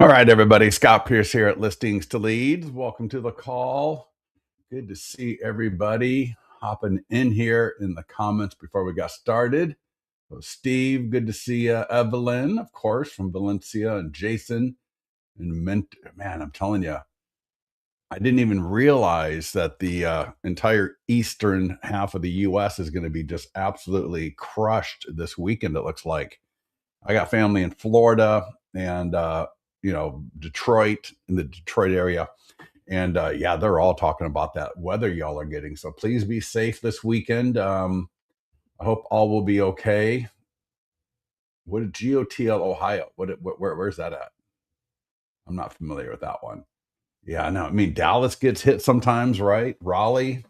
All right, everybody. Scott Pierce here at Listings to Leads. Welcome to the call. Good to see everybody hopping in here in the comments before we got started. So Steve, good to see you. Evelyn, of course, from Valencia, and Jason. And man, I'm telling you, I didn't even realize that the entire eastern half of the U.S. is going to be just absolutely crushed this weekend, it looks like. I got family in Florida and Detroit, in the Detroit area. And yeah, they're all talking about that weather y'all are getting. So please be safe this weekend. I hope all will be okay. What is GOTL Ohio? Where's that at? I'm not familiar with that one. Yeah, no, I mean Dallas gets hit sometimes, right? Raleigh.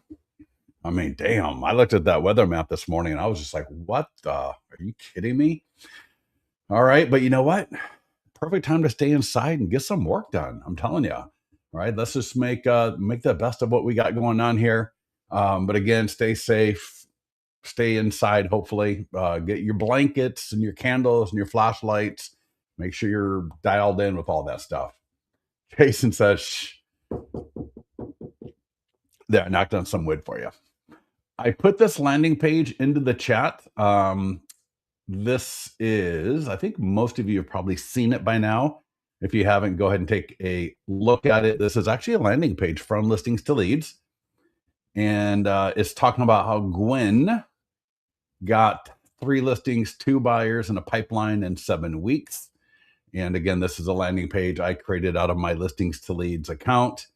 I mean, damn. I looked at that weather map this morning and I was just like, what the? Are you kidding me? All right, but you know what? Perfect time to stay inside and get some work done. I'm telling you. All right, let's just make the best of what we got going on here. But again, stay safe, stay inside. Hopefully, get your blankets and your candles and your flashlights. Make sure you're dialed in with all that stuff. Jason says, Shh. There, I knocked on some wood for you. I put this landing page into the chat. This is, I think most of you have probably seen it by now. If you haven't, go ahead and take a look at it. This is actually a landing page from Listings to Leads. And it's talking about how Gwen got 3 listings, 2 buyers, and a pipeline in 7 weeks. And again, this is a landing page I created out of my Listings to Leads account.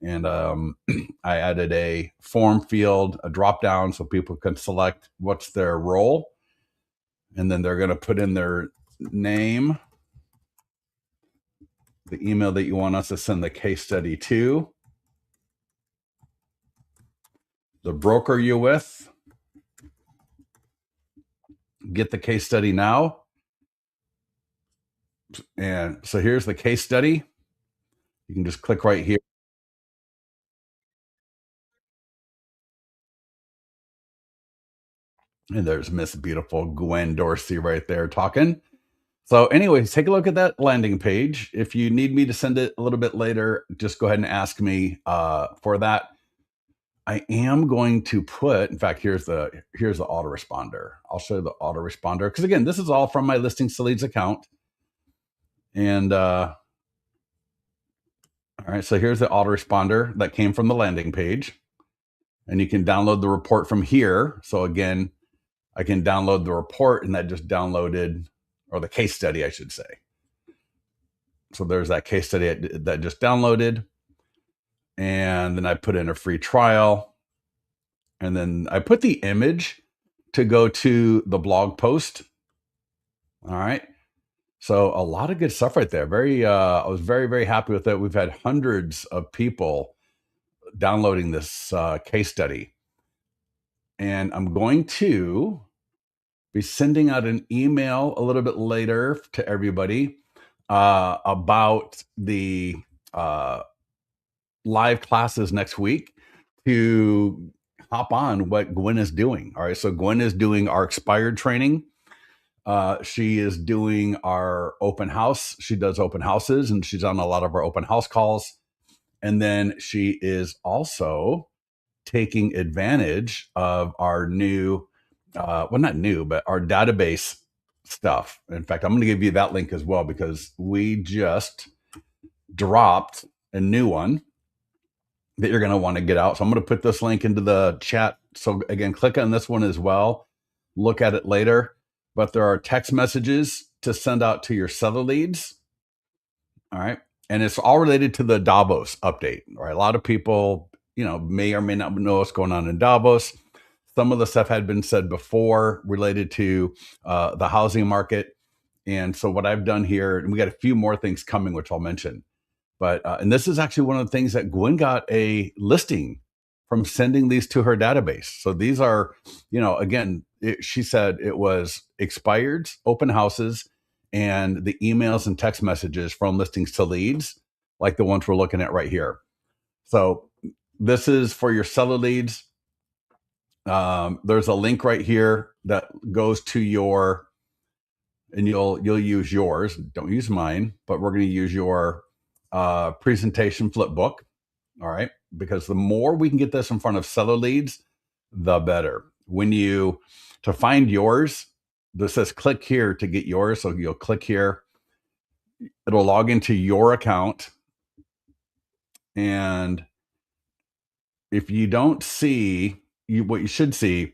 And I added a form field, a drop down, so people can select what's their role. And then they're going to put in their name, the email that you want us to send the case study to, the broker you're with, get the case study now. And so here's the case study. You can just click right here. And there's Miss Beautiful Gwen Dorsey right there talking. So anyways, take a look at that landing page. If you need me to send it a little bit later, just go ahead and ask me for that. I am going to put, in fact, here's the autoresponder. I'll show you the autoresponder because again, this is all from my Listings to Leads account. And all right, so here's the autoresponder that came from the landing page. And you can download the report from here. So again, I can download the report and that just downloaded, or the case study, I should say. So there's that case study that just downloaded. And then I put in a free trial. And then I put the image to go to the blog post. All right. So a lot of good stuff right there. I was very, very happy with it. We've had hundreds of people downloading this case study. And I'm going to be sending out an email a little bit later to everybody about the live classes next week to hop on what Gwen is doing. All right. So Gwen is doing our expired training. She is doing our open house. She does open houses and she's on a lot of our open house calls. And then she is also taking advantage of our new, well, not new, but our database stuff. In fact, I'm going to give you that link as well because we just dropped a new one that you're going to want to get out. So I'm going to put this link into the chat. So again, click on this one as well. Look at it later. But there are text messages to send out to your seller leads. All right. And it's all related to the Davos update. Right. A lot of people, may or may not know what's going on in Davos. Some of the stuff had been said before related to the housing market. And so what I've done here, and we got a few more things coming, which I'll mention. But, and this is actually one of the things that Gwen got a listing from sending these to her database. So these are, again, she said it was expired open houses and the emails and text messages from Listings to Leads, like the ones we're looking at right here. So this is for your seller leads. There's a link right here that goes to your and you'll use yours. Don't use mine, but we're going to use your presentation flip book. All right, because the more we can get this in front of seller leads, the better. When you to find yours, this says click here to get yours. So you'll click here. It'll log into your account, and if you don't see what you should see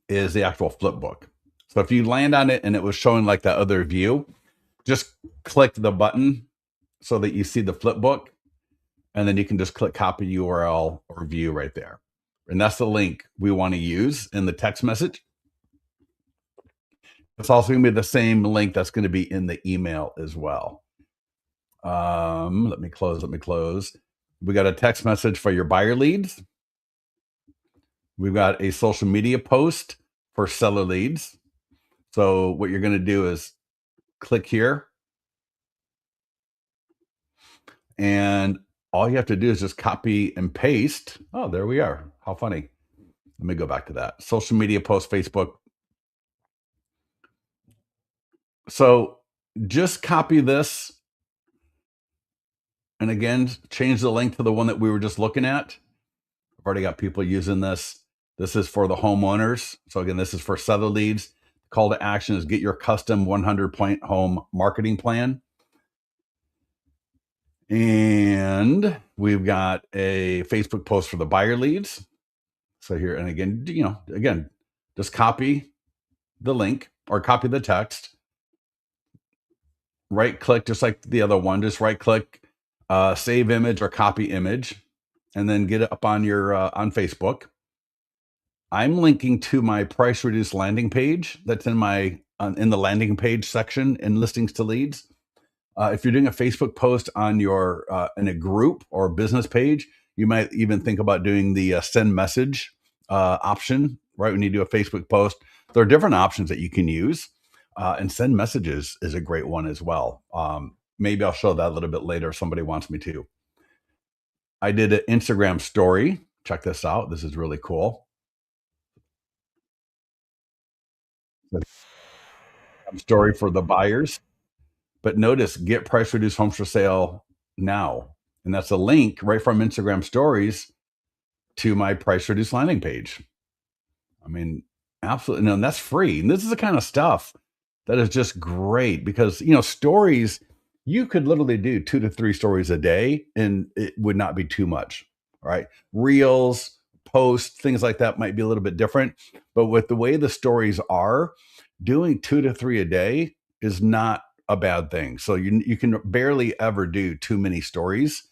is the actual flip book. So if you land on it and it was showing like that other view, just click the button so that you see the flip book, and then you can just click copy URL or view right there. And that's the link we want to use in the text message. It's also going to be the same link that's going to be in the email as well. Let me close. We got a text message for your buyer leads. We've got a social media post for seller leads. So what you're going to do is click here, and all you have to do is just copy and paste. Oh, there we are. How funny. Let me go back to that. Social media post, Facebook. So just copy this. And again, change the link to the one that we were just looking at. I've already got people using this. This is for the homeowners. So again, this is for seller leads. Call to action is get your custom 100-point home marketing plan. And we've got a Facebook post for the buyer leads. So here, and again, just copy the link or copy the text, right click, just like the other one, just right click, save image or copy image, and then get it up on your on Facebook. I'm linking to my price reduced landing page that's in my in the landing page section in listings to leads. If you're doing a Facebook post on your in a group or business page, you might even think about doing the send message option. Right when you do a Facebook post, there are different options that you can use, and send messages is a great one as well. Maybe I'll show that a little bit later if somebody wants me to. I did an Instagram story. Check this out. This is really cool. Story for the buyers. But notice, get price reduced homes for sale now. And that's a link right from Instagram stories to my price reduced landing page. I mean, absolutely. No, and that's free. And this is the kind of stuff that is just great because, stories, you could literally do 2 to 3 stories a day and it would not be too much. Right. Reels, posts, things like that might be a little bit different. But with the way the stories are, doing 2 to 3 a day is not a bad thing. So you can barely ever do too many stories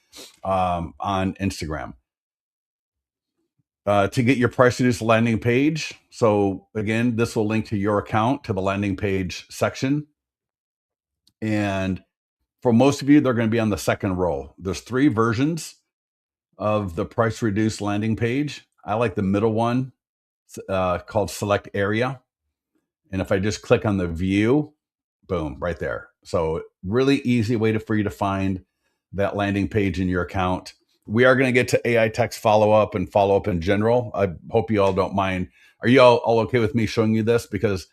on Instagram. To get your price reduced landing page. So again, this will link to your account to the landing page section. And for most of you, they're going to be on the second row. There's 3 versions of the price reduced landing page. I like the middle one called select area. And if I just click on the view, boom, right there. So really easy way for you to find that landing page in your account. We are going to get to AI text follow-up and follow-up in general. I hope you all don't mind. Are you all okay with me showing you this? Because,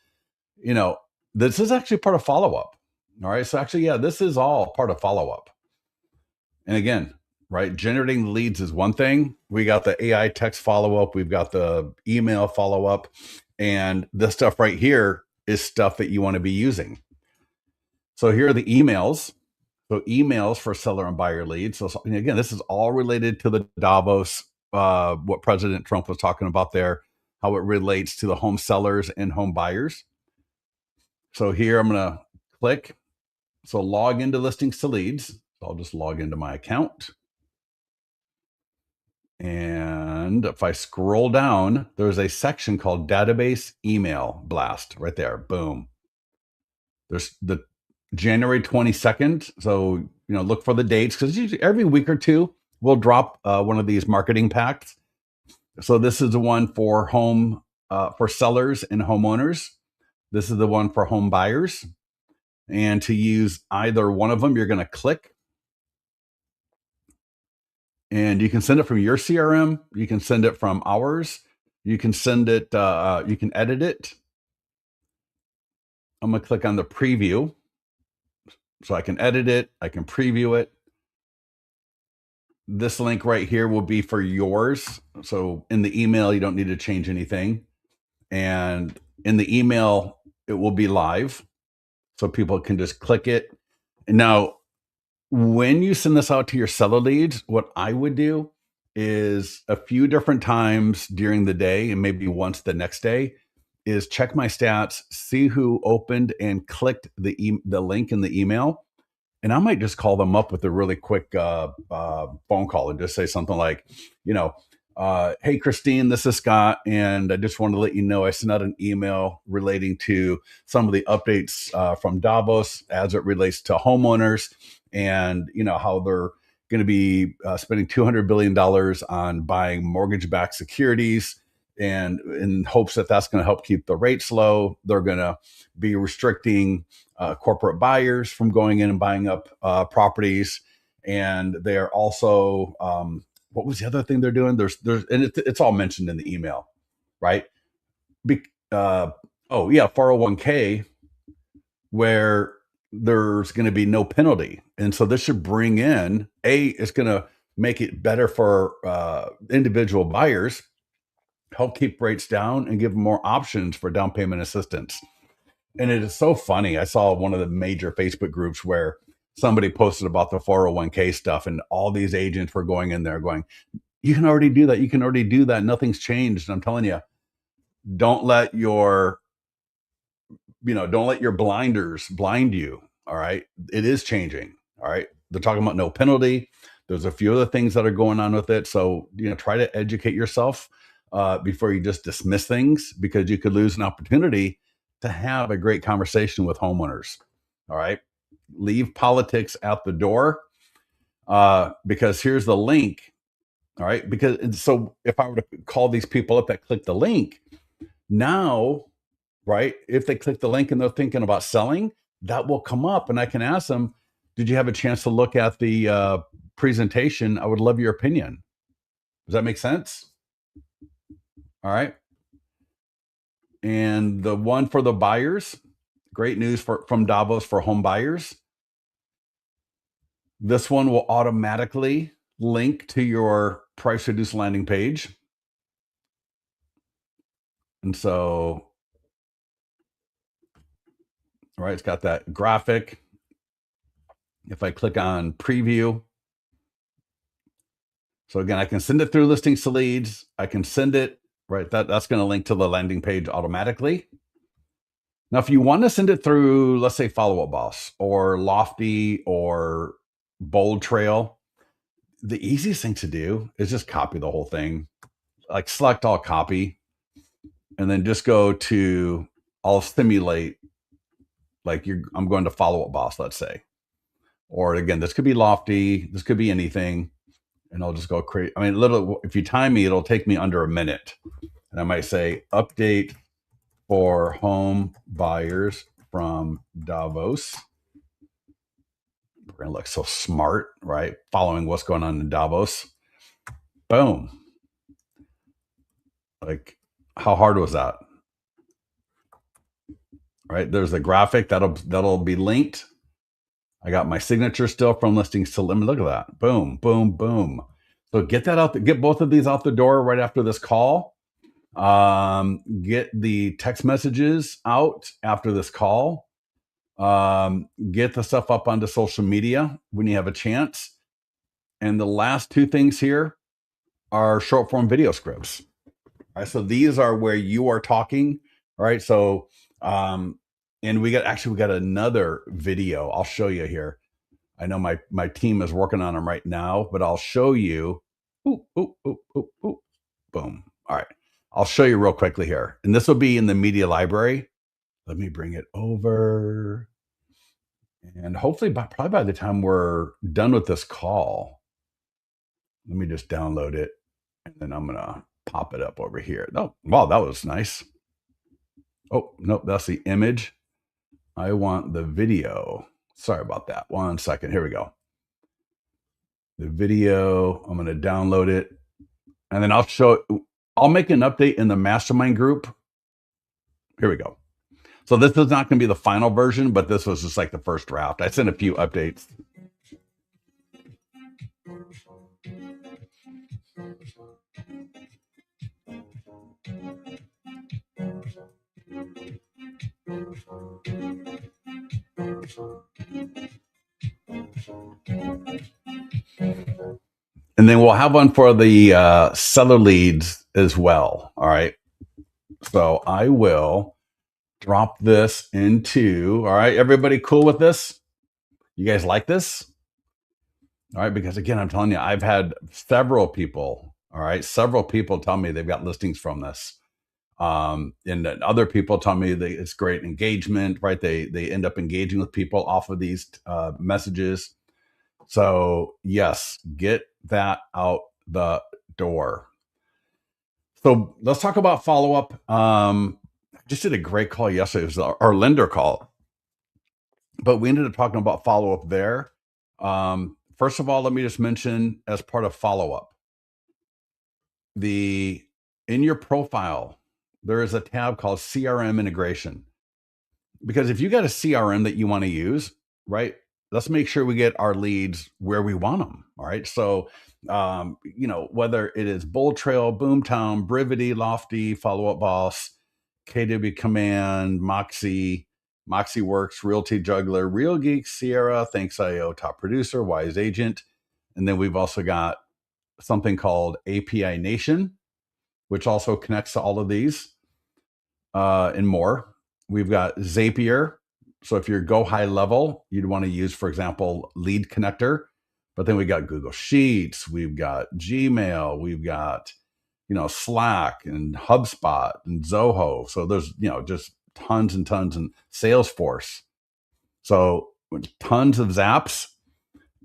this is actually part of follow-up. All right. So actually, yeah, this is all part of follow-up. And again, right, generating leads is one thing. We got the AI text follow-up. We've got the email follow-up. And this stuff right here is stuff that you want to be using. So here are the emails. So emails for seller and buyer leads. So again, this is all related to the Davos, what President Trump was talking about there, how it relates to the home sellers and home buyers. So here I'm going to click. So log into listings to leads. So I'll just log into my account. And if I scroll down, there's a section called database email blast right there. Boom. There's the January 22nd. So, look for the dates because usually every week or two we'll drop one of these marketing packs. So this is the one for home, for sellers and homeowners. This is the one for home buyers. And to use either one of them, you're going to click. And you can send it from your CRM. You can send it from ours. You can send it, you can edit it. I'm going to click on the preview so I can edit it. I can preview it. This link right here will be for yours. So in the email, you don't need to change anything. And in the email, it will be live. So people can just click it. Now, when you send this out to your seller leads, what I would do is a few different times during the day and maybe once the next day is check my stats, see who opened and clicked the link in the email, and I might just call them up with a really quick phone call and just say something like, you know, hey, Christine, this is Scott. And I just wanted to let you know I sent out an email relating to some of the updates from Davos as it relates to homeowners and, you know, how they're going to be spending $200 billion on buying mortgage-backed securities. And in hopes that that's going to help keep the rates low, they're going to be restricting corporate buyers from going in and buying up properties. And they are also, what was the other thing they're doing? And it's all mentioned in the email, right? Oh yeah, 401k, where there's going to be no penalty. And so this should bring in, it's going to make it better for individual buyers, help keep rates down and give them more options for down payment assistance. And it is so funny. I saw one of the major Facebook groups where somebody posted about the 401k stuff, and all these agents were going in there going, you can already do that. You can already do that. Nothing's changed. And I'm telling you, don't let your, don't let your blinders blind you. All right. It is changing. All right. They're talking about no penalty. There's a few other things that are going on with it. So, try to educate yourself before you just dismiss things, because you could lose an opportunity to have a great conversation with homeowners. All right. Leave politics out the door, because here's the link. All right. So if I were to call these people up that click the link now, right, if they click the link and they're thinking about selling, that will come up and I can ask them, did you have a chance to look at the presentation? I would love your opinion. Does that make sense? All right. And the one for the buyers, great news from Davos for home buyers. This one will automatically link to your price reduced landing page. And so, all right, it's got that graphic. If I click on preview, so again, I can send it through listings to leads. I can send it, right? That's going to link to the landing page automatically. Now, if you want to send it through, let's say Follow Up Boss or Lofty or Bold Trail, the easiest thing to do is just copy the whole thing, like select all copy, and then just go to, I'll simulate, like I'm going to Follow Up Boss, let's say. Or again, this could be Lofty, this could be anything. And I'll just go create, if you time me, it'll take me under a minute. And I might say update for home buyers from Davos. We're going to look so smart, right? Following what's going on in Davos. Boom. Like, how hard was that? Right? There's a graphic that'll be linked. I got my signature still from listings to, let me look at that. Boom, boom, boom. So get that out, get both of these out the door right after this call. Get the text messages out after this call. Get the stuff up onto social media when you have a chance. And the last two things here are short form video scripts. All right, so these are where you are talking. All right, so and we got another video. I'll show you here. I know my team is working on them right now, but I'll show you. Ooh, ooh, ooh, ooh, ooh. Boom. All right. I'll show you real quickly here. And this will be in the media library. Let me bring it over. And hopefully probably by the time we're done with this call, let me just download it. And then I'm going to pop it up over here. Oh, wow, that was nice. Oh, nope, that's the image. I want the video. Sorry about that. 1 second. Here we go. The video, I'm going to download it. And then I'll make an update in the mastermind group. Here we go. So this is not going to be the final version, but this was just like the first draft. I sent a few updates. And then we'll have one for the seller leads as well. All right. So I will drop this into, all right, everybody cool with this? You guys like this? All right, because again, I'm telling you, I've had several people, all right, several people tell me they've got listings from this. And then other people tell me that it's great engagement, right? They end up engaging with people off of these messages. So yes, get that out the door. So let's talk about follow up. I just did a great call yesterday. It was our lender call, but we ended up talking about follow up there. First of all, let me just mention as part of follow up, in your profile, there is a tab called CRM integration. Because if you got a CRM that you want to use, right? Let's make sure we get our leads where we want them. All right. So, whether it is Bull Trail, Boomtown, Brivity, Lofty, Follow Up Boss, KW Command, Moxie Works, Realty Juggler, Real Geek, Sierra, Thanks IO, Top Producer, Wise Agent. And then we've also got something called API Nation, which also connects to all of these and more. We've got Zapier. So if you're go high level, you'd want to use, for example, Lead Connector. But then we got Google Sheets, we've got Gmail, we've got, Slack and HubSpot and Zoho. So there's, just tons and tons, and Salesforce. So tons of Zaps.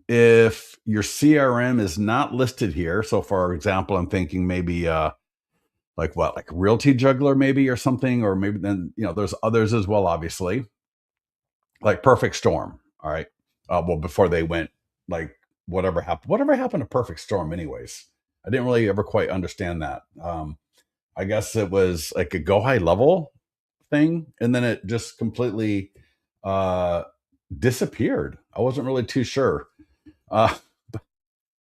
If your CRM is not listed here, so for example, I'm thinking maybe like Realty Juggler maybe, or something, or maybe then there's others as well, obviously, like Perfect Storm. All right. Well, before they went, like, whatever happened to Perfect Storm anyways? I didn't really ever quite understand that. I guess it was like a go high level thing, and then it just completely disappeared. I wasn't really too sure. But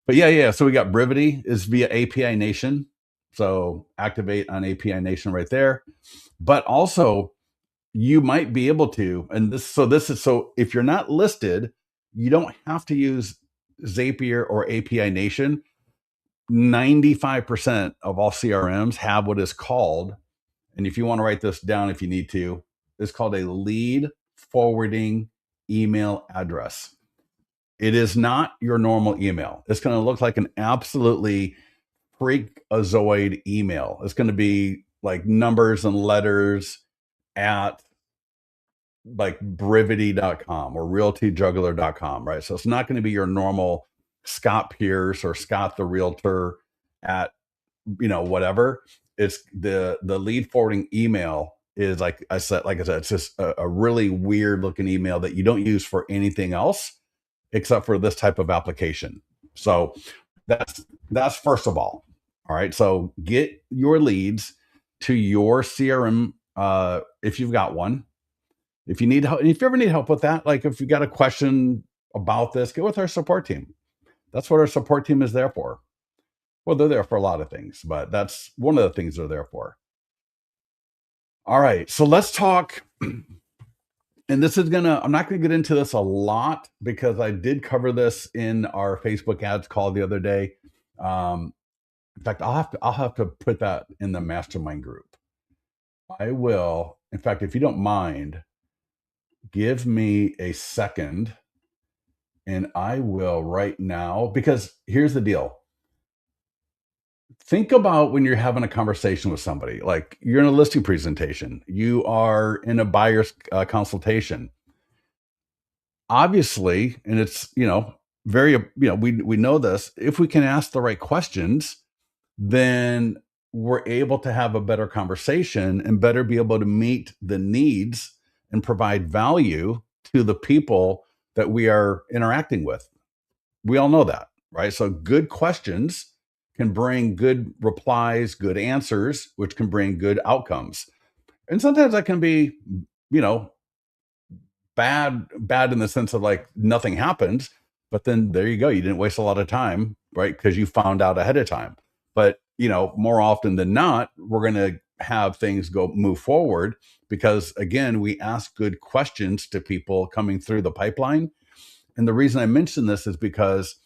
yeah. So we got Brivity is via API Nation. So activate on API Nation right there. But also, you might be able to, and this is so if you're not listed, you don't have to use Zapier or API Nation. 95% of all CRMs have what is called, and if you want to write this down if you need to, it's called a lead forwarding email address. It is not your normal email. It's going to look like an absolutely freakazoid email. It's going to be like numbers and letters at like brivity.com or realtyjuggler.com, right? So it's not going to be your normal Scott Pierce or Scott the Realtor at, whatever. It's the lead forwarding email is like I said, it's just a really weird looking email that you don't use for anything else except for this type of application. So that's first of all. All right. So get your leads to your CRM if you've got one. If you need help, if you ever need help with that, like if you got a question about this, get with our support team. That's what our support team is there for. Well, they're there for a lot of things, but that's one of the things they're there for. All right. So let's talk. And I'm not going to get into this a lot because I did cover this in our Facebook ads call the other day. In fact, I'll have to put that in the mastermind group. I will. In fact, if you don't mind, give me a second and I will right now, because here's the deal. Think about when you're having a conversation with somebody, like you're in a listing presentation, you are in a buyer's consultation. Obviously, and it's, very, we know this, if we can ask the right questions, then we're able to have a better conversation and better be able to meet the needs and provide value to the people that we are interacting with. We all know that, right? So good questions can bring good replies, good answers, which can bring good outcomes. And sometimes that can be, you know, bad in the sense of like nothing happens, but then there you go, you didn't waste a lot of time, right? Because you found out ahead of time. But more often than not, we're going to have things go move forward because again, we ask good questions to people coming through the pipeline. And the reason I mention this is because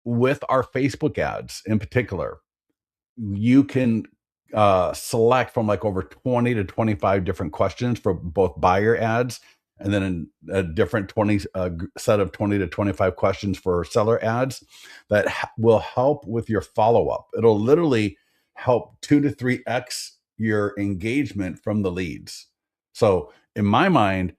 with our Facebook ads in particular, you can select from like over 20 to 25 different questions for both buyer ads, and then a different 20 set of 20 to 25 questions for seller ads that will help with your follow-up. It'll literally help 2 to 3x your engagement from the leads. So in my mind,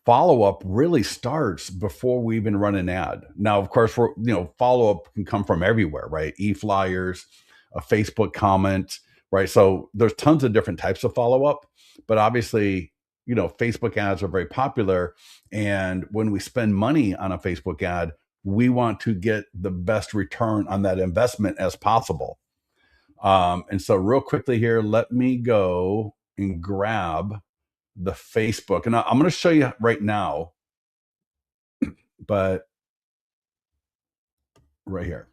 follow-up really starts before we even run an ad. Now, of course, follow-up can come from everywhere, right? E-flyers, a Facebook comment, right? So there's tons of different types of follow-up, but obviously, Facebook ads are very popular. And when we spend money on a Facebook ad, we want to get the best return on that investment as possible. And so real quickly here, let me go and grab the Facebook. And I'm going to show you right now, but right here.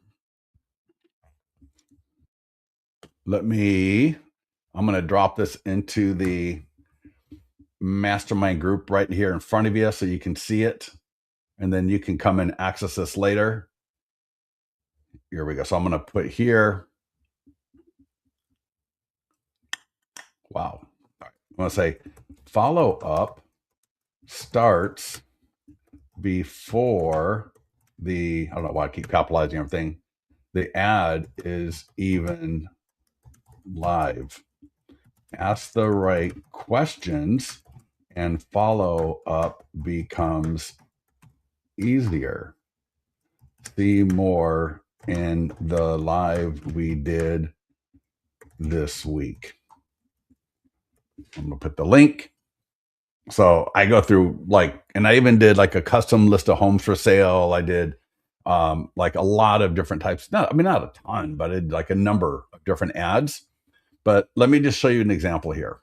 I'm going to drop this into the mastermind group right here in front of you so you can see it. And then you can come and access this later. Here we go. So I'm going to put here. Wow. All right. I'm going to say follow up starts before I don't know why I keep capitalizing everything. The ad is even live. Ask the right questions and follow up becomes easier. See more in the live we did this week. I'm going to put the link. So I go through and I even did like a custom list of homes for sale. I did like a lot of different types. Not a ton, but I did like a number of different ads. But let me just show you an example here.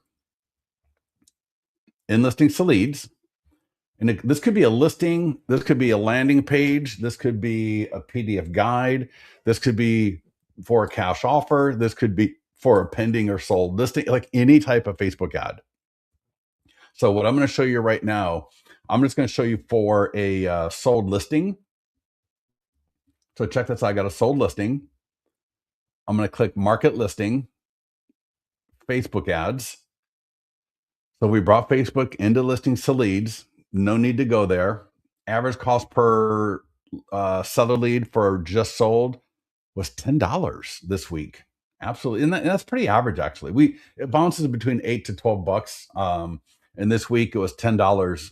In listings to leads. And this could be a listing. This could be a landing page. This could be a PDF guide. This could be for a cash offer. This could be for a pending or sold listing, like any type of Facebook ad. So what I'm going to show you right now, I'm just going to show you for a sold listing. So check this out. I got a sold listing. I'm going to click market listing, Facebook ads. So we brought Facebook into listings to leads. No need to go there. Average cost per seller lead for just sold was $10 this week. Absolutely. And that's pretty average, actually. It bounces between $8 to $12. And this week it was $10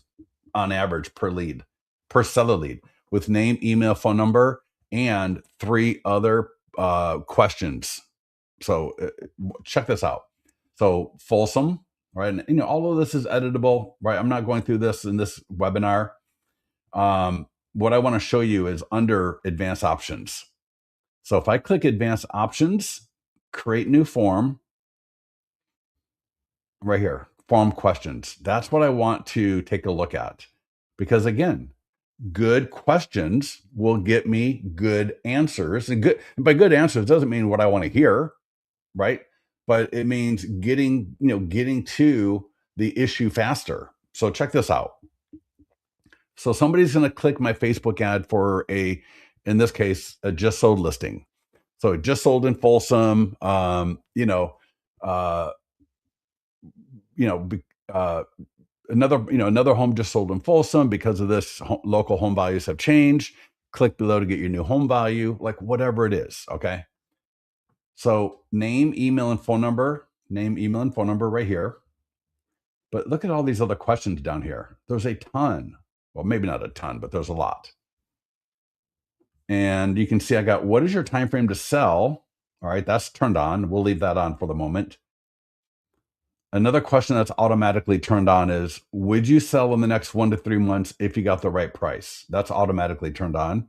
on average per lead, per seller lead, with name, email, phone number, and 3 other questions. So check this out. So Folsom, right? And all of this is editable, right? I'm not going through this in this webinar. What I want to show you is under advanced options. So if I click advanced options, create new form, right here, form questions. That's what I want to take a look at. Because again, good questions will get me good answers. And by good answers doesn't mean what I want to hear, right? But it means getting to the issue faster. So check this out. So somebody's going to click my Facebook ad for in this case, a just sold listing. So it just sold in Folsom. Another home just sold in Folsom because of this. Local home values have changed. Click below to get your new home value, like whatever it is. Okay. So name, email, and phone number. Name, email, and phone number right here. But look at all these other questions down here. There's a ton. Well, maybe not a ton, but there's a lot. And you can see I got, what is your time frame to sell? All right, that's turned on. We'll leave that on for the moment. Another question that's automatically turned on is, would you sell in the next 1 to 3 months if you got the right price? That's automatically turned on.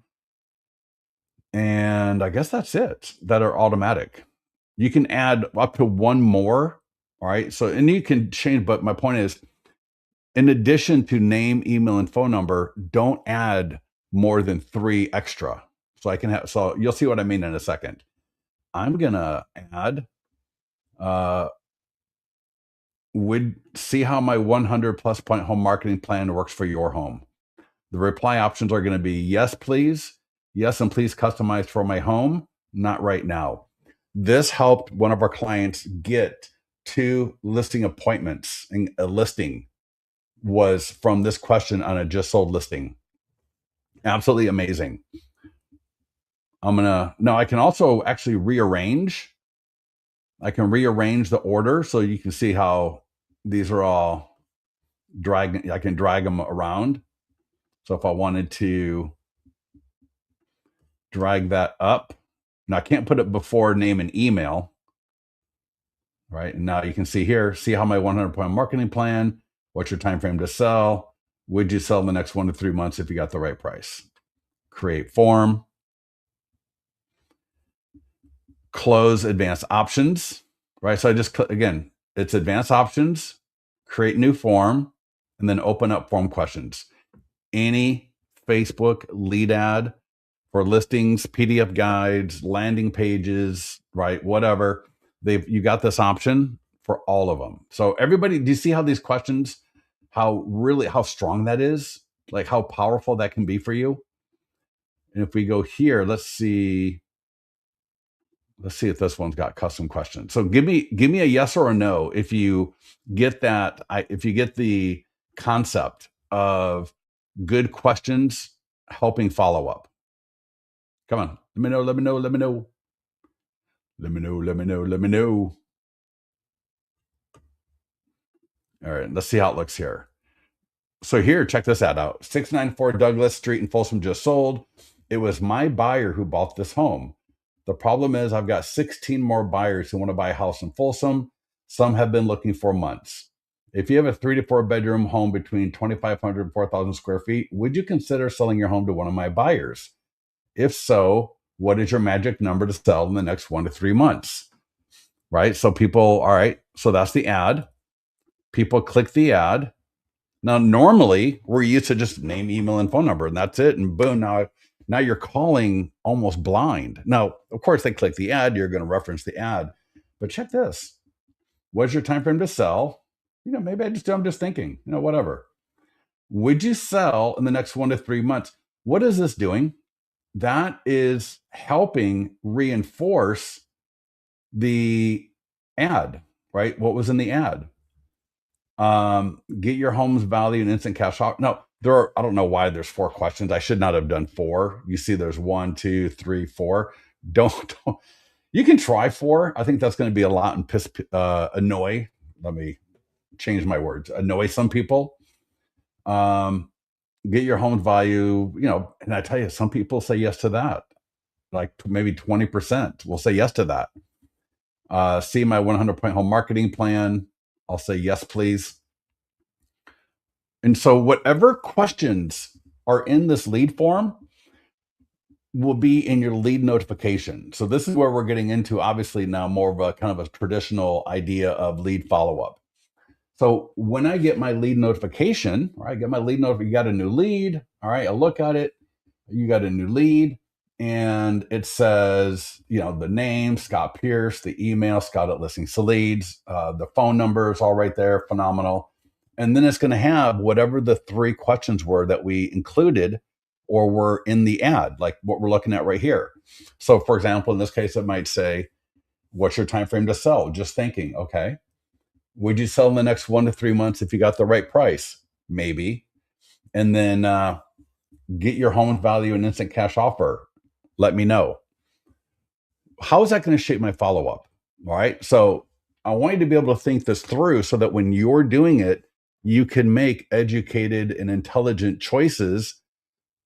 And I guess that's it, that are automatic. You can add up to 1 more. All right. So, and you can change, but my point is, In addition to name, email, and phone number, don't add more than 3 extra. So I can have, so you'll see what I mean in a second. I'm gonna add, uh, would see how my 100 plus point home marketing plan works for your home. The reply options are going to be yes, please, yes, and please customize for my home, not right now. This helped one of our clients get 2 listing appointments, and a listing was from this question on a just sold listing. Absolutely amazing. Now I can also actually rearrange. I can rearrange the order so you can see how these are all I can drag them around. So if I wanted to drag that up, now I can't put it before name and email, right? And now you can see here, see how my 100 point marketing plan, what's your time frame to sell? Would you sell in the next 1 to 3 months if you got the right price? Create form, close advanced options, right? So I just click again, it's advanced options, create new form, and then open up form questions. Any Facebook lead ad for listings, PDF guides, landing pages, right? Whatever. You got this option for all of them. So everybody, do you see how these questions, how strong that is? Like how powerful that can be for you? And if we go here, let's see if this one's got custom questions. So give me a yes or a no if you get that, if you get the concept of good questions helping follow up. Come on, let me know, let me know, let me know. Let me know, let me know, let me know. All right, let's see how it looks here. So here, check this ad out. 694 Douglas Street in Folsom just sold. It was my buyer who bought this home. The problem is I've got 16 more buyers who want to buy a house in Folsom. Some have been looking for months. If you have a 3 to 4 bedroom home between 2,500 and 4,000 square feet, would you consider selling your home to one of my buyers? If so, what is your magic number to sell in the next 1 to 3 months? Right? So people, all right, so that's the ad. People click the ad. Now, normally we're used to just name, email, and phone number, and that's it. And boom, now you're calling almost blind. Now, of course, they click the ad. You're going to reference the ad, but check this. What's your time frame to sell? Maybe I'm just thinking, whatever. Would you sell in the next 1 to 3 months? What is this doing? That is helping reinforce the ad, right? What was in the ad? Get your home's value and instant cash off. No, I don't know why there's 4 questions. I should not have done 4. You see there's 1, 2, 3, 4. Don't you can try 4. I think that's going to be a lot and annoy. Let me change my words. Annoy some people. Get your home's value, and I tell you, some people say yes to that. Like maybe 20% will say yes to that. See my 100 point home marketing plan. I'll say yes, please. And so whatever questions are in this lead form will be in your lead notification. So this is where we're getting into, obviously, now more of a kind of a traditional idea of lead follow-up. So when I get my lead notification, all right, you got a new lead. All right, I look at it. You got a new lead. And it says, the name, Scott Pierce, the email, Scott at Listings to Leads, the phone number is all right there, phenomenal. And then it's going to have whatever the 3 questions were that we included or were in the ad, like what we're looking at right here. So for example, in this case, it might say, what's your time frame to sell? Just thinking, okay. Would you sell in the next 1 to 3 months if you got the right price? Maybe. And then get your home value and instant cash offer. Let me know. How is that going to shape my follow-up? All right. So I want you to be able to think this through so that when you're doing it, you can make educated and intelligent choices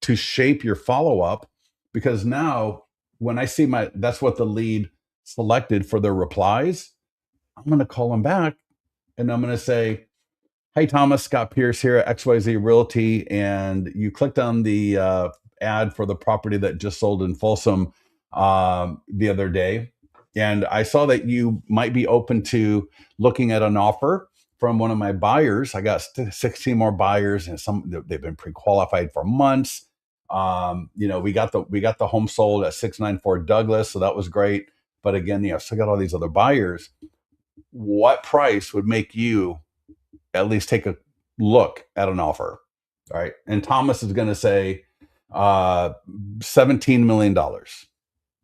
to shape your follow-up. Because now when I see that's what the lead selected for their replies, I'm going to call them back and I'm going to say, hey, Thomas, Scott Pierce here at XYZ Realty. And you clicked on the ad for the property that just sold in Folsom the other day. And I saw that you might be open to looking at an offer. from one of my buyers. I got 16 more buyers, and some they've been pre-qualified for months. We got the home sold at 694 Douglas, so that was great. But again, still got all these other buyers. What price would make you at least take a look at an offer? All right. And Thomas is going to say $17 million. And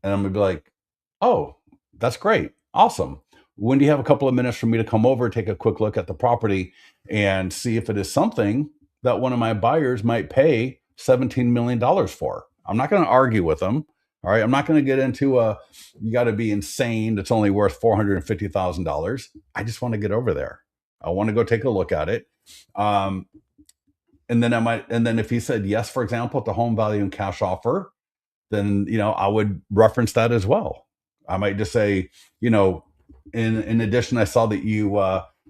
I'm going to be like, oh, that's great. Awesome. When do you have a couple of minutes for me to come over, take a quick look at the property and see if it is something that one of my buyers might pay $17 million for? I'm not going to argue with them. All right. I'm not going to get into you got to be insane. It's only worth $450,000. I just want to get over there. I want to go take a look at it. Um, and then if he said yes, for example, to home value and cash offer, then I would reference that as well. I might just say, in addition, I saw that you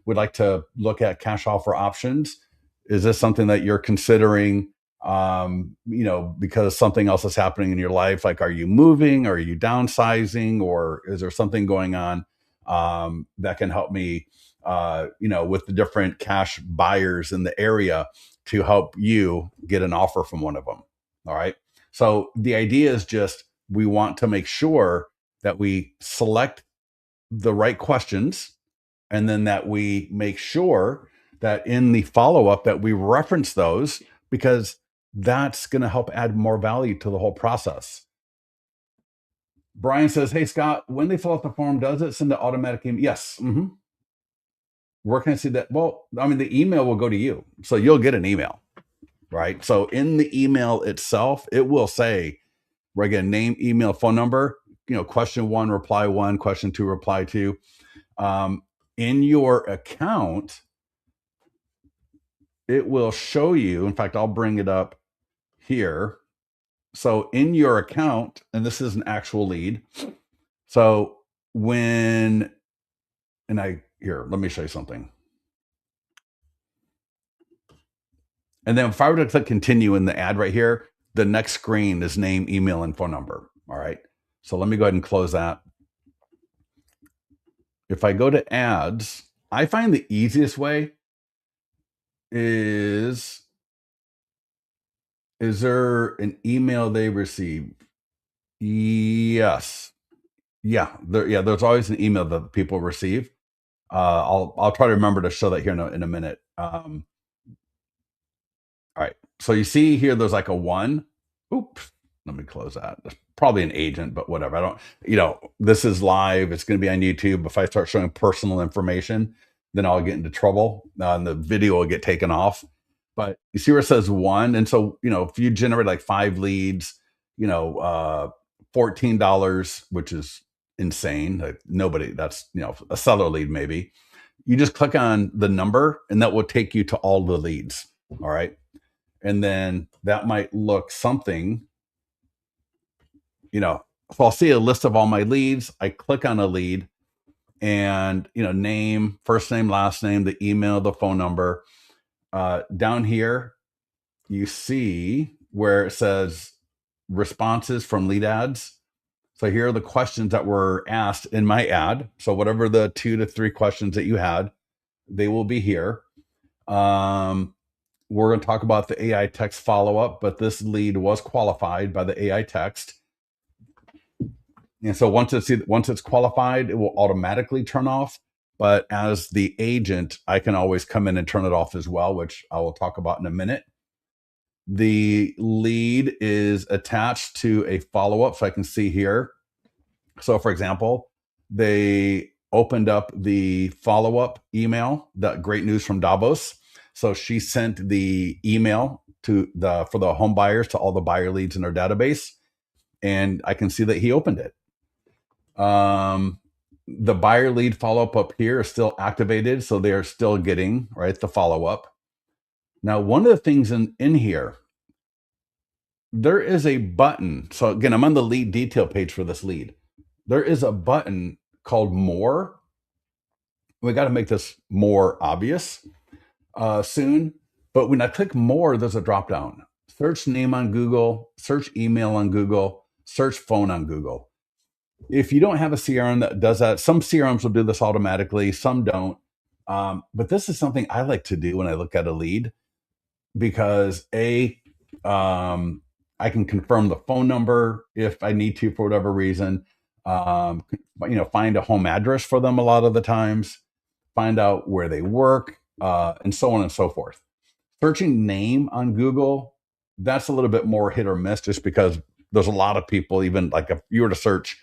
would like to look at cash offer options. Is this something that you're considering? Because something else is happening in your life. Like, are you moving? Are you downsizing? Or is there something going on that can help me? With the different cash buyers in the area to help you get an offer from one of them. All right. So the idea is just we want to make sure that we select the right questions, and then that we make sure that in the follow-up that we reference those, because that's going to help add more value to the whole process. Brian says, hey, Scott, when they fill out the form, does it send an automatic email? Yes. Mm-hmm. Where can I see that? Well, I mean, the email will go to you. So you'll get an email, right? So in the email itself, it will say, where again, name, email, phone number, question 1, reply 1, question 2, reply 2. In your account, it will show you, in fact, I'll bring it up here. So in your account, and this is an actual lead. So let me show you something. And then if I were to click continue in the ad right here, the next screen is name, email, and phone number. All right. So let me go ahead and close that. If I go to ads, I find the easiest way is there an email they receive? Yes. Yeah. There's always an email that people receive. I'll try to remember to show that here in a minute. All right. So you see here, there's like a 1. Oops. Let me close that. There's probably an agent, but whatever. I don't, this is live. It's going to be on YouTube. If I start showing personal information, then I'll get into trouble and the video will get taken off. But you see where it says 1. And so, if you generate like 5 leads, $14, which is insane. Like nobody, that's, a seller lead maybe. You just click on the number and that will take you to all the leads. All right. And then that might look something, so I'll see a list of all my leads. I click on a lead and, name, first name, last name, the email, the phone number. Down here, you see where it says responses from lead ads. So here are the questions that were asked in my ad. So whatever the 2 to 3 questions that you had, they will be here. We're going to talk about the AI text follow-up, but this lead was qualified by the AI text. And so once it's qualified, it will automatically turn off. But as the agent, I can always come in and turn it off as well, which I will talk about in a minute. The lead is attached to a follow-up, so I can see here. So for example, they opened up the follow-up email, that great news from Davos. So she sent the email for the home buyers to all the buyer leads in her database, and I can see that he opened it. The buyer lead follow-up up here is still activated, so they are still getting the follow-up. Now, one of the things in here, there is a button. So again, I'm on the lead detail page for this lead. There is a button called More. We got to make this more obvious soon. But when I click More, there's a drop down. Search name on Google, search email on Google, search phone on Google. If you don't have a CRM that does that, some CRMs will do this automatically, some don't. But this is something I like to do when I look at a lead because um, I can confirm the phone number if I need to for whatever reason. Um, find a home address for them a lot of the times, find out where they work, and so on and so forth. Searching name on Google, that's a little bit more hit or miss just because there's a lot of people, even like if you were to search,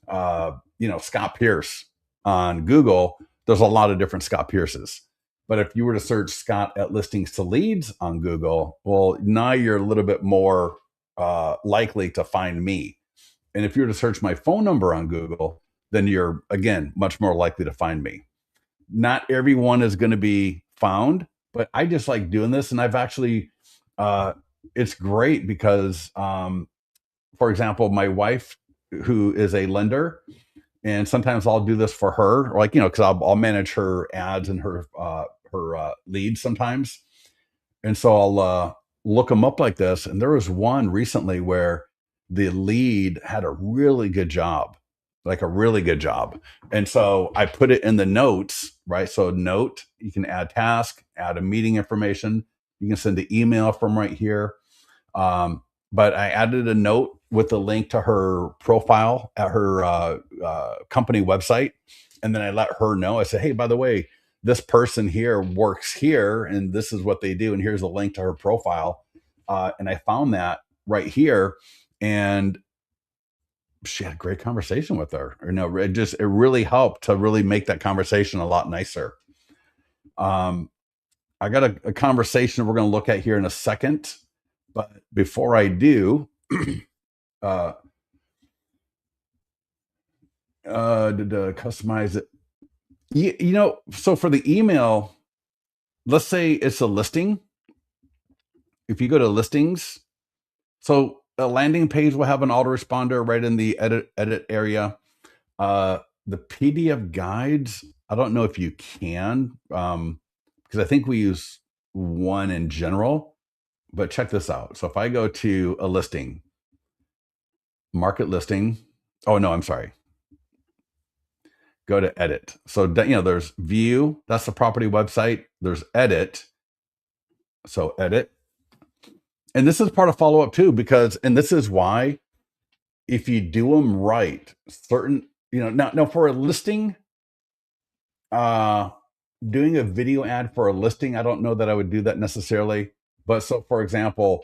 Scott Pierce on Google, there's a lot of different Scott Pierces. But if you were to search Scott at listings to leads on Google, well, now you're a little bit more likely to find me. And if you were to search my phone number on Google, then you're, again, much more likely to find me. Not everyone is going to be found, but I just like doing this. And I've actually, uh, it's great because, for example, my wife, who is a lender, and sometimes I'll do this for her, like, because I'll manage her ads and her leads sometimes. And so I'll look them up like this. And there was one recently where the lead had a really good job, like a really good job. And so I put it in the notes, right? So note, you can add task, add a meeting information. You can send the email from right here. But I added a note with the link to her profile at her company website. And then I let her know. I said, hey, by the way, this person here works here and this is what they do. And here's a link to her profile. And I found that right here. And she had a great conversation with her. It really helped to really make that conversation a lot nicer. I got a conversation we're going to look at here in a second. But before I do, uh, to customize it, so for the email, let's say it's a listing. If you go to listings, so a landing page will have an autoresponder right in the edit area. The PDF guides, I don't know if you can, because I think we use one in general. But check this out. So if I go to a listing, market listing, oh no, I'm sorry. Go to edit. So there's view, that's the property website. There's edit. So edit. And this is part of follow up too, and this is why if you do them right, certain, now for a listing, uh, doing a video ad for a listing, I don't know that I would do that necessarily. But so, for example,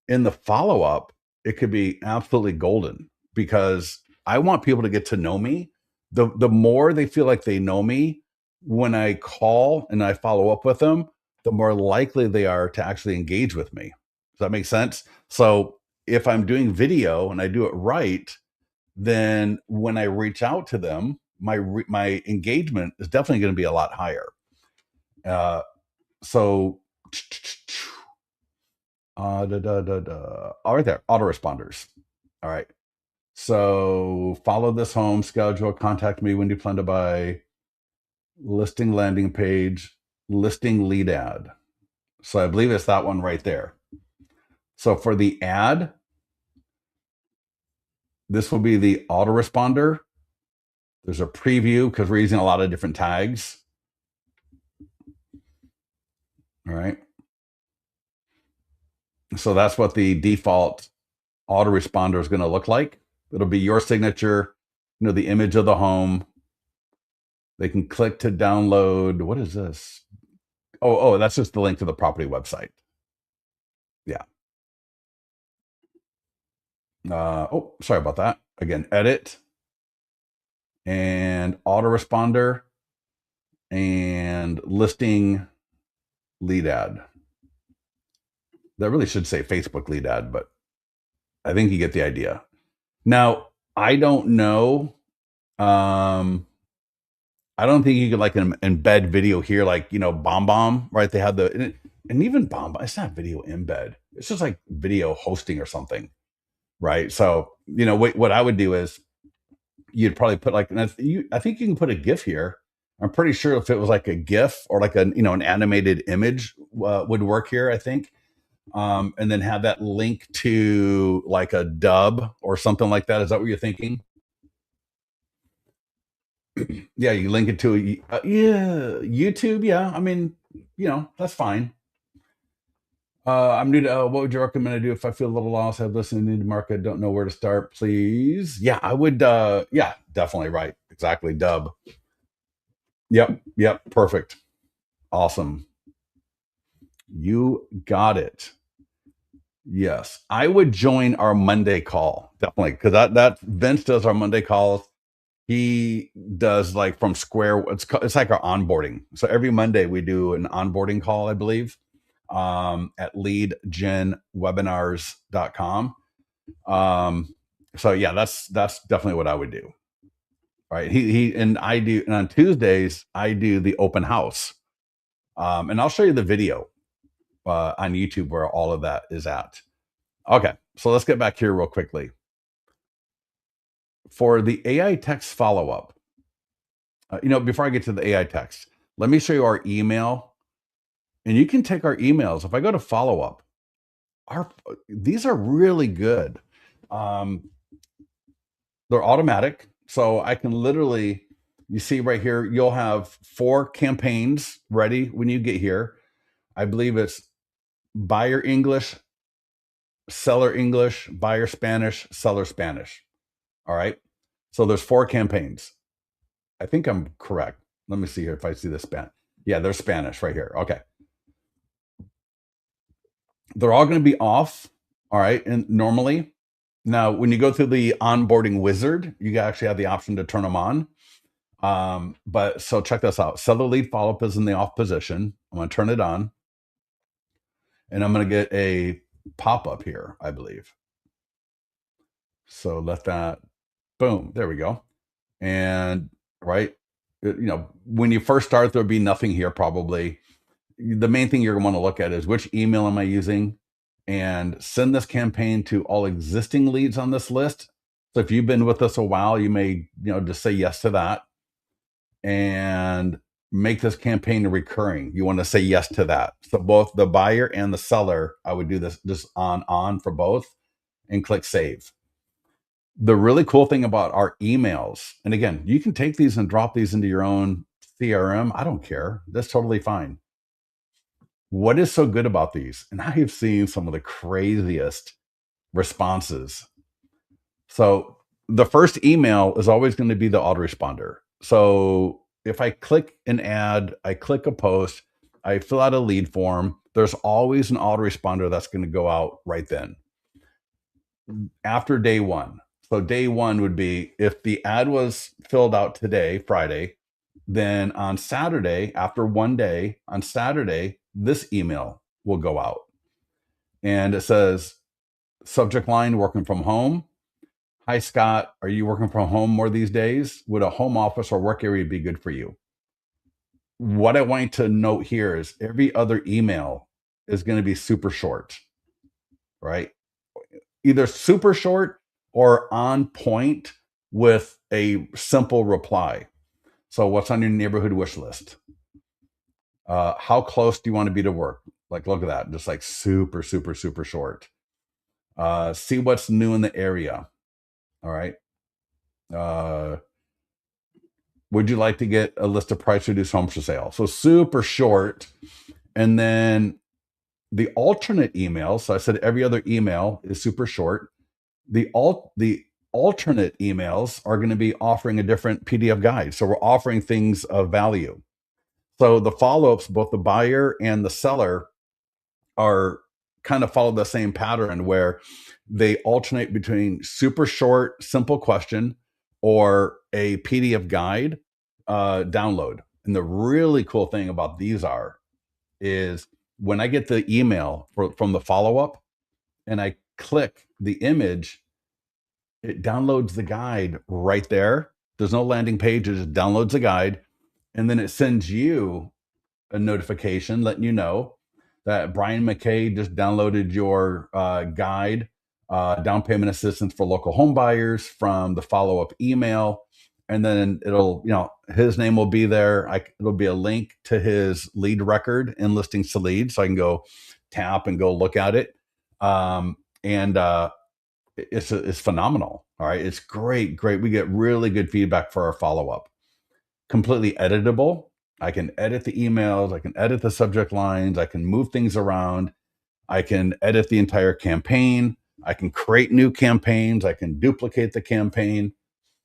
in the follow up, it could be absolutely golden because I want people to get to know me. The more they feel like they know me when I call and I follow up with them, the more likely they are to actually engage with me. Does that make sense? So if I'm doing video and I do it right, then when I reach out to them, my engagement is definitely going to be a lot higher. So, all right, there, autoresponders. All right. So follow this home schedule. Contact me when you plan to buy. Listing landing page. Listing lead ad. So I believe it's that one right there. So for the ad, this will be the autoresponder. There's a preview because we're using a lot of different tags. All right. So that's what the default autoresponder is going to look like. It'll be your signature, the image of the home. They can click to download. What is this? Oh, that's just the link to the property website. Yeah. Sorry about that. Again, edit and autoresponder and listing lead ad. That really should say Facebook lead ad, but I think you get the idea. Now, I don't know. I don't think you could like embed video here, like BombBomb, right? They have and even BombBomb. It's not video embed. It's just like video hosting or something, right? So what I would do is you'd probably put like, I think you can put a GIF here. I'm pretty sure if it was like a GIF or like an animated image would work here. I think, and then have that link to like a dub or something like that. Is that what you're thinking? Yeah, you link it to yeah, YouTube. Yeah, I mean, that's fine. I'm new to. What would you recommend I do if I feel a little lost? Have listened to the market, don't know where to start. Please, yeah, I would. Yeah, definitely right. Exactly, Dub. Yep, yep, perfect, awesome. You got it. Yes, I would join our Monday call definitely because that Vince does our Monday calls. He does like from square. It's like our onboarding. So every Monday we do an onboarding call, I believe, at leadgenwebinars.com. So yeah, that's definitely what I would do. Right. He and I do, and on Tuesdays I do the open house. And I'll show you the video on YouTube where all of that is at. Okay, so let's get back here real quickly. For the AI text follow up, before I get to the AI text, let me show you our email. And you can take our emails. If I go to follow up, our these are really good. Um, they're automatic, so I can literally, you see right here, you'll have 4 campaigns ready when you get here. I believe it's buyer English, seller English, buyer Spanish, seller Spanish. All right. So there's 4 campaigns. I think I'm correct. Let me see here if I see the span. Yeah, they're Spanish right here. Okay. They're all going to be off. All right. And normally, now when you go through the onboarding wizard, you actually have the option to turn them on. But so check this out. Seller lead follow up is in the off position. I'm going to turn it on and I'm going to get a pop up here, I believe. So let that, boom, there we go. And right, when you first start, there'll be nothing here probably. The main thing you're going to want to look at is which email am I using, and send this campaign to all existing leads on this list. So if you've been with us a while, you may, just say yes to that and make this campaign recurring. You want to say yes to that. So both the buyer and the seller, I would do this just on for both and click save. The really cool thing about our emails, and again, you can take these and drop these into your own CRM. I don't care. That's totally fine. What is so good about these? And I have seen some of the craziest responses. So the first email is always going to be the autoresponder. So if I click an ad, I click a post, I fill out a lead form, there's always an autoresponder that's going to go out right then after day one. So day one would be if the ad was filled out today, Friday, then on Saturday, after one day, on Saturday, this email will go out. And it says, subject line, working from home. Hi, Scott. Are you working from home more these days? Would a home office or work area be good for you? What I want you to note here is every other email is going to be super short, right? Either super short or on point with a simple reply. So, what's on your neighborhood wish list? How close do you want to be to work? Like, look at that. Just like super, super, super short. See what's new in the area. All right. Uh, would you like to get a list of price reduced homes for sale? So super short. And then the alternate email. So I said every other email is super short. The alternate emails are going to be offering a different PDF guide. So we're offering things of value. So the follow-ups, both the buyer and the seller are kind of follow the same pattern where they alternate between super short, simple question or a PDF guide download. And the really cool thing about these is when I get the email from the follow up and I click the image, it downloads the guide right there. There's no landing page, it just downloads the guide. And then it sends you a notification letting you know that Brian McKay just downloaded your guide, down payment assistance for local home buyers from the follow up email. And then it'll, his name will be there. It'll be a link to his lead record in listings to lead. So I can go tap and go look at it. And it's phenomenal. All right. It's great. Great. We get really good feedback for our follow up. completely editable. I can edit the emails, I can edit the subject lines, I can move things around, I can edit the entire campaign, I can create new campaigns, I can duplicate the campaign.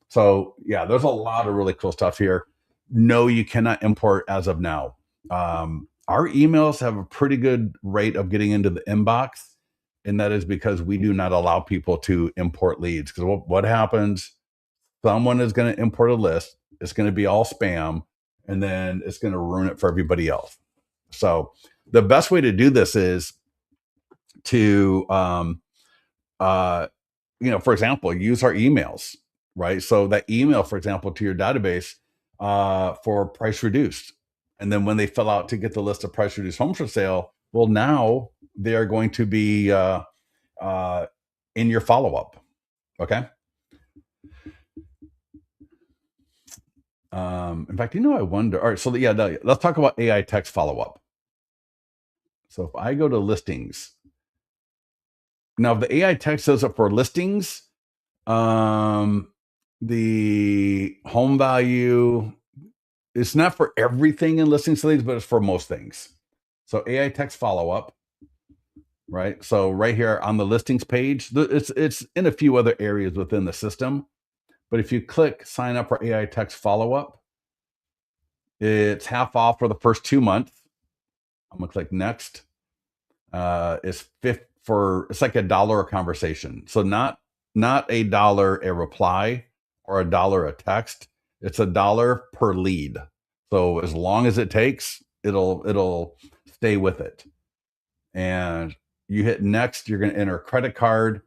So yeah, there's a lot of really cool stuff here. No, you cannot import as of now. Our emails have a pretty good rate of getting into the inbox, and that is because we do not allow people to import leads. Because what happens? Someone is going to import a list. It's going to be all spam, and then it's going to ruin it for everybody else. So the best way to do this is to uh, for example, use our emails, right? So that email, for example, to your database for price reduced. And then when they fill out to get the list of price reduced homes for sale, well, now they are going to be in your follow up. Okay. In fact, I wonder. All right. So, yeah, let's talk about AI text follow up. So, if I go to listings, now, if the AI text does it for listings, um, the home value, it's not for everything in listings leads, but it's for most things. So AI text follow up, right? So right here on the listings page, it's in a few other areas within the system, but if you click sign up for AI text follow up, it's half off for the first 2 months. I'm gonna click next. It's it's like $1 a conversation. So not $1 a reply or $1 a text. It's $1 per lead. So as long as it takes, it'll stay with it. And you hit next, you're going to enter a credit card,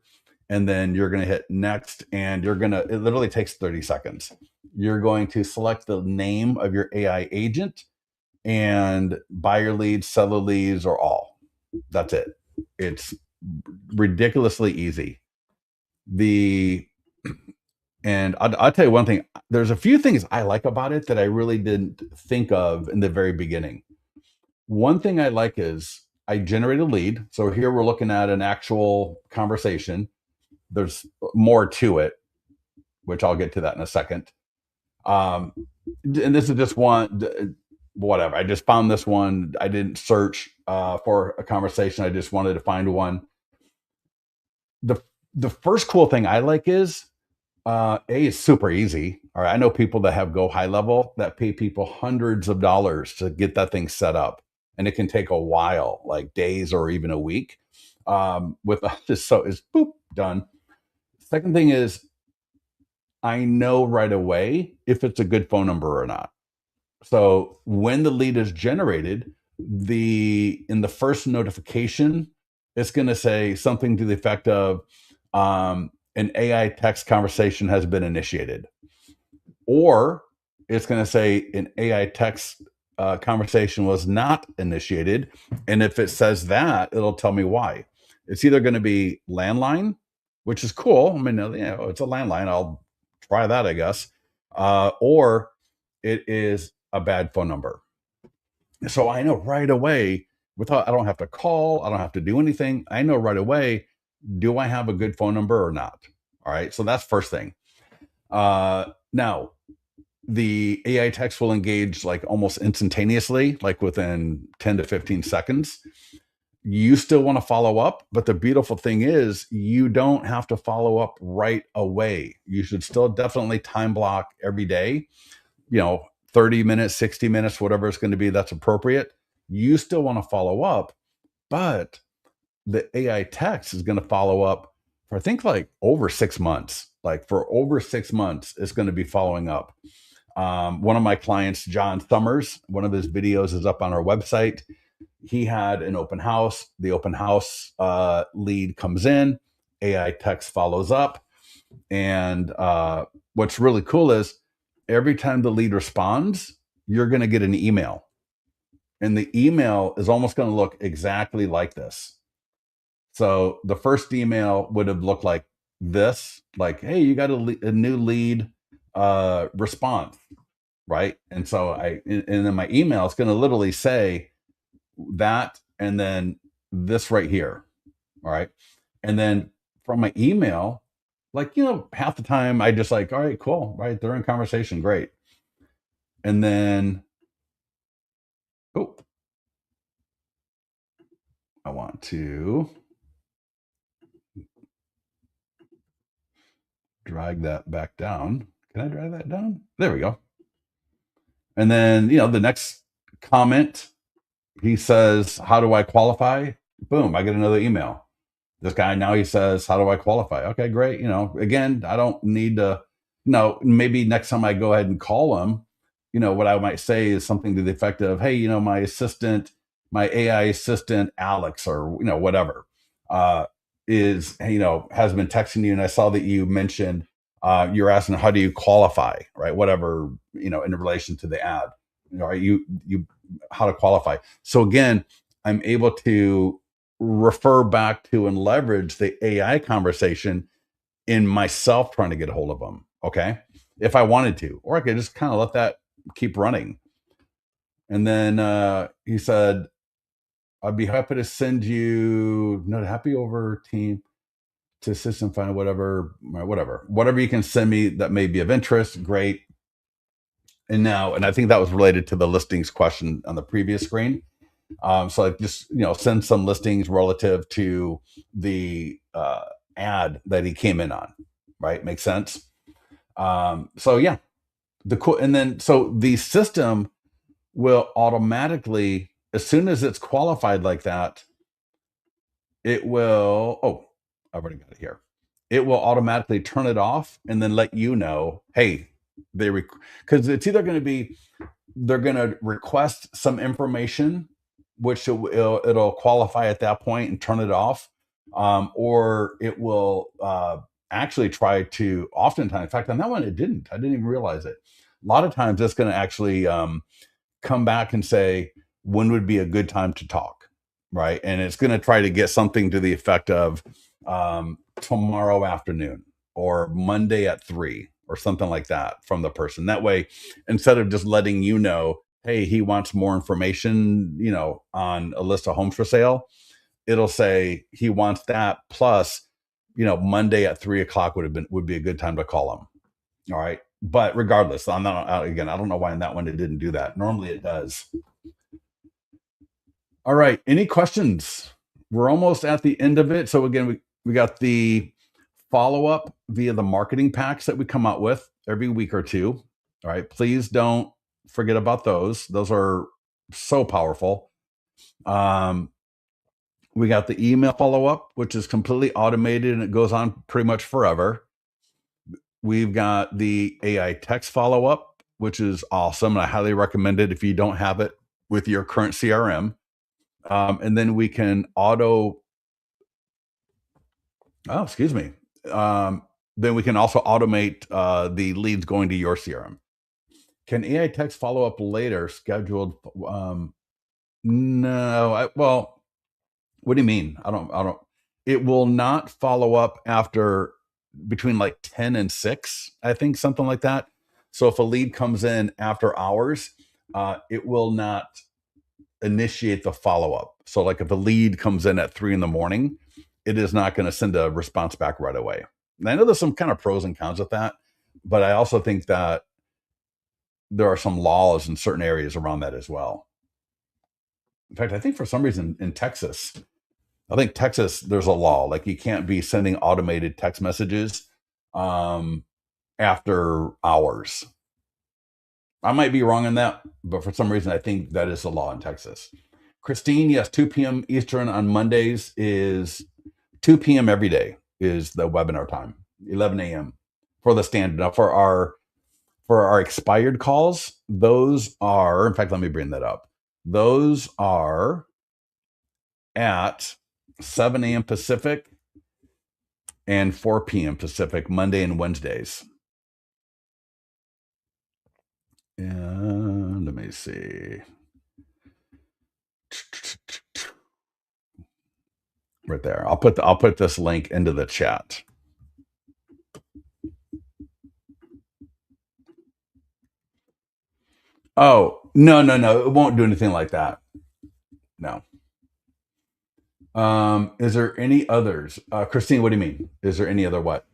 and then you're going to hit next, and it literally takes 30 seconds. You're going to select the name of your AI agent and buyer leads, seller leads, or all. That's it. It's ridiculously easy. And I'll tell you one thing. There's a few things I like about it that I really didn't think of in the very beginning. One thing I like is I generate a lead. So here we're looking at an actual conversation. There's more to it, which I'll get to that in a second. And this is just one, whatever. I just found this one. I didn't search for a conversation. I just wanted to find one. The first cool thing I like is it's super easy. All right, I know people that have Go High Level that pay people hundreds of dollars to get that thing set up, and it can take a while, like days or even a week. With just so it's boop done. Second thing is I know right away if it's a good phone number or not. So when the lead is generated, in the first notification, it's going to say something to the effect of an AI text conversation has been initiated, or it's going to say an AI text conversation was not initiated. And if it says that, it'll tell me why. It's either going to be landline, which is cool. I mean, it's a landline. I'll try that, I guess. Or it is a bad phone number. So I know right away, I don't have to call, I don't have to do anything. I know right away, do I have a good phone number or not? All right. So that's first thing. Now, the AI text will engage like almost instantaneously, like within 10 to 15 seconds. You still want to follow up, but the beautiful thing is you don't have to follow up right away. You should still definitely time block every day, 30 minutes, 60 minutes, whatever it's going to be, that's appropriate. You still want to follow up, but the AI text is going to follow up for, I think, like over 6 months. Like for over 6 months, it's going to be following up. One of my clients, John Summers, one of his videos is up on our website. He had an open house. The open house lead comes in, AI text follows up. And what's really cool is every time the lead responds, you're going to get an email. And the email is almost going to look exactly like this. So the first email would have looked like this, like, hey, you got a new lead response, right? And so and then my email is going to literally say that, and then this right here, all right? And then from my email, like, half the time I just like, all right, cool, right? They're in conversation, great. And then, oh, I want to drag that back down. Can I drag that down? There we go. And then, the next comment, he says, how do I qualify? Boom, I get another email. This guy now, he says, how do I qualify? Okay, great. Again, I don't need to, maybe next time I go ahead and call him, what I might say is something to the effect of, hey, my AI assistant, Alex, or, whatever, is, has been texting you. And I saw that you mentioned, you're asking, how do you qualify, right? Whatever, in relation to the ad, right? How to qualify. So again, I'm able to refer back to and leverage the AI conversation in myself trying to get a hold of them. Okay. If I wanted to, or I could just kind of let that keep running. And then he said, I'd be happy to send you, not happy over team to assist and find whatever you can send me that may be of interest. Great. And I think that was related to the listings question on the previous screen. So I just send some listings relative to the ad that he came in on. Right, makes sense. So yeah, and then so the system will automatically, as soon as it's qualified like that, it will. Oh, I've already got it here. It will automatically turn it off and then let you know, hey, because it's either going to be they're going to request some information, which it'll qualify at that point and turn it off, or it will actually try to. Oftentimes, in fact, on that one, it didn't. I didn't even realize it. A lot of times, it's going to actually come back and say when would be a good time to talk, right? And it's going to try to get something to the effect of tomorrow afternoon or Monday at 3 or something like that from the person. That way, instead of just letting you know, hey, he wants more information, on a list of homes for sale, it'll say he wants that plus, Monday at 3 o'clock would be a good time to call him. All right. But regardless, I'm not, again, I don't know why in that one it didn't do that. Normally it does. All right. Any questions? We're almost at the end of it. So again, we got the follow up via the marketing packs that we come out with every week or two. All right. Please don't forget about those. Those are so powerful. We got the email follow up, which is completely automated and it goes on pretty much forever. We've got the AI text follow up, which is awesome. And I highly recommend it if you don't have it with your current CRM. And then we can excuse me. Then we can also automate the leads going to your CRM. Can AI text follow up later scheduled? No. Well, what do you mean? I don't. It will not follow up after between like 10 and 6, I think, something like that. So if a lead comes in after hours, it will not initiate the follow up. So like if a lead comes in at 3 in the morning, it is not going to send a response back right away. And I know there's some kind of pros and cons with that, but I also think that there are some laws in certain areas around that as well. In fact, I think for some reason in Texas, there's a law like you can't be sending automated text messages after hours. I might be wrong on that, but for some reason, I think that is the law in Texas. Christine, yes, 2 p.m. Eastern on Mondays is 2 p.m. every day is the webinar time, 11 a.m. for the standard. Now for our expired calls, those are, in fact, let me bring that up. Those are at 7 a.m. Pacific and 4 p.m. Pacific, Monday and Wednesdays. And let me see. Right there. I'll put this link into the chat. Oh, no. It won't do anything like that. No. Is there any others? Christine, what do you mean? Is there any other what?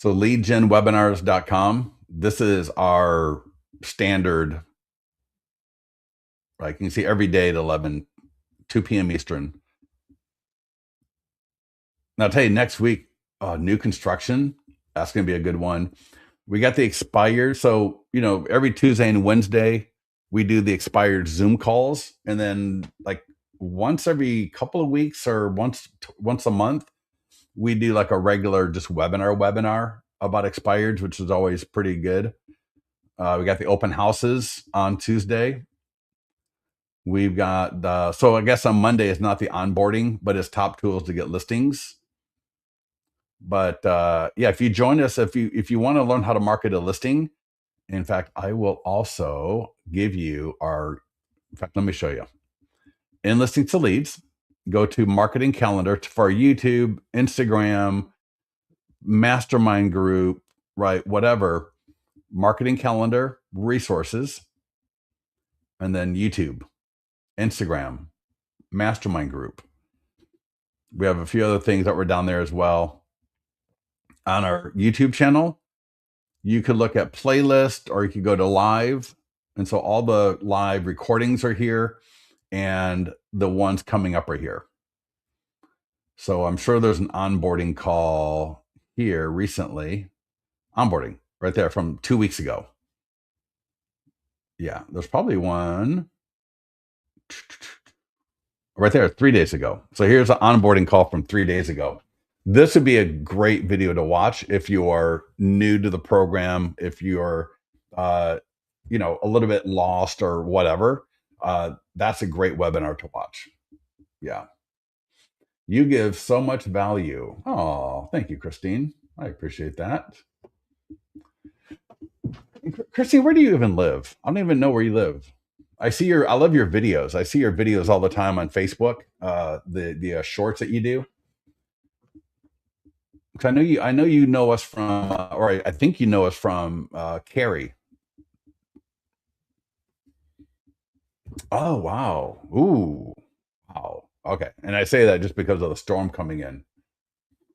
So leadgenwebinars.com. This is our standard, right? You can see every day at 2 p.m. Eastern. Now I'll tell you next week, new construction. That's going to be a good one. We got the expired. So, every Tuesday and Wednesday, we do the expired Zoom calls. And then like once every couple of weeks or once a month, we do like a regular just webinar about expireds, which is always pretty good. We got the open houses on Tuesday. We've got so I guess on Monday is not the onboarding, but it's top tools to get listings. But yeah, if you join us, if you want to learn how to market a listing, in fact, I will also give you in fact, let me show you. In listing to leads, go to marketing calendar for YouTube, Instagram, mastermind group, right? Whatever, marketing calendar, resources, and then YouTube, Instagram, mastermind group. We have a few other things that were down there as well. On our YouTube channel, you could look at playlist or you could go to live. And so all the live recordings are here and the ones coming up are here. So I'm sure there's an onboarding call here recently. Onboarding right there from 2 weeks ago. Yeah, there's probably one right there 3 days ago. So here's an onboarding call from 3 days ago. This would be a great video to watch if you are new to the program, if you're a little bit lost or whatever. That's a great webinar to watch. Yeah. You give so much value. Oh, thank you, Christine. I appreciate that. Christine, where do you even live? I don't even know where you live. I love your videos. I see your videos all the time on Facebook. The shorts that you do. Because I know you know us from, or I think you know us from Carrie. Oh wow! Ooh, wow. Okay, and I say that just because of the storm coming in,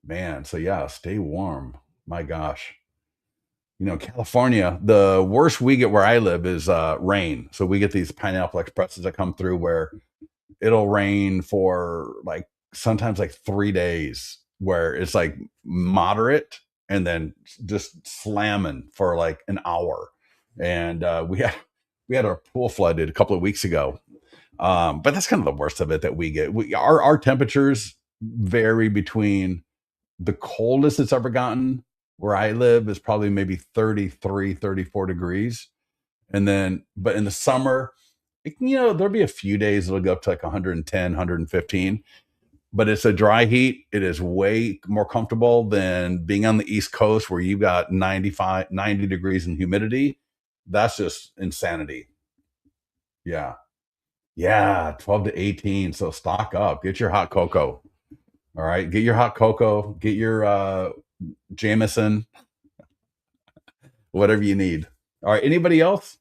man. So yeah, stay warm. My gosh, California. The worst we get where I live is rain. So we get these pineapple expresses that come through where it'll rain for like sometimes like 3 days, where it's like moderate and then just slamming for like an hour. And we had our pool flooded a couple of weeks ago. But that's kind of the worst of it that we get. Our temperatures vary between the coldest it's ever gotten where I live is probably maybe 33, 34 degrees. And then, but in the summer, there'll be a few days it'll go up to like 110, 115, but it's a dry heat. It is way more comfortable than being on the East Coast where you've got 95, 90 degrees in humidity. That's just insanity. Yeah. Yeah. 12 to 18. So stock up, get your hot cocoa. All right. Get your hot cocoa, get your Jameson, whatever you need. All right. Anybody else?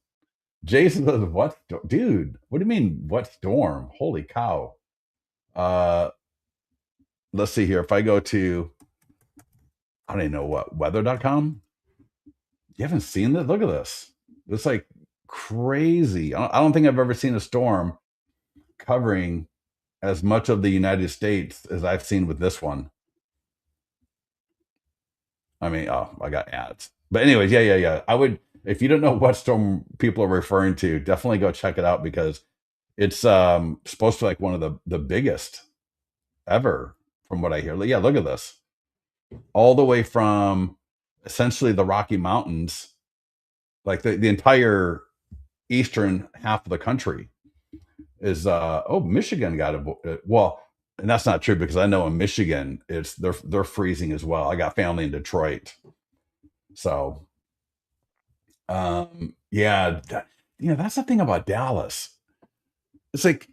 Jason says, what, dude? What do you mean, what storm? Holy cow. Let's see here. If I go to, I don't even know what, weather.com. You haven't seen this? Look at this. It's like crazy. I don't think I've ever seen a storm covering as much of the United States as I've seen with this one. I mean, I got ads. But anyways, yeah. I would, if you don't know what storm people are referring to, definitely go check it out because it's supposed to be like one of the biggest ever from what I hear. Yeah, look at this. All the way from essentially the Rocky Mountains, like the entire eastern half of the country is Michigan got it. Well, and that's not true because I know in Michigan they're freezing as well. I got family in Detroit. So yeah, that's the thing about Dallas. It's like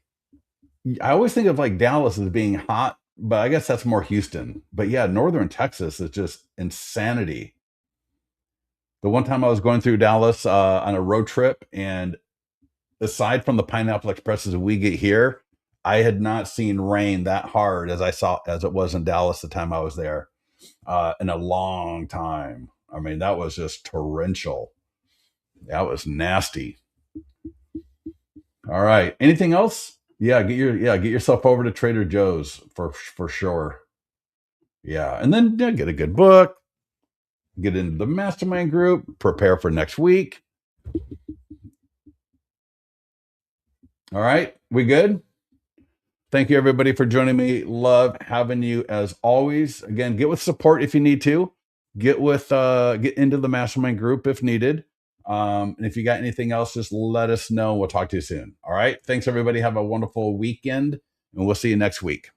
I always think of like Dallas as being hot, but I guess that's more Houston. But yeah, northern Texas is just insanity. The one time I was going through Dallas on a road trip, and aside from the pineapple expresses we get here, I had not seen rain that hard as it was in Dallas the time I was there. in a long time. I mean, that was just torrential. That was nasty. All right. Anything else? Get yourself over to Trader Joe's for sure. Yeah, and then get a good book, get into the mastermind group, prepare for next week. All right, we good? Thank you everybody for joining me. Love having you as always. Again, get with support if you need to. Get into the mastermind group if needed. And if you got anything else, just let us know. We'll talk to you soon. All right. Thanks everybody. Have a wonderful weekend, and we'll see you next week.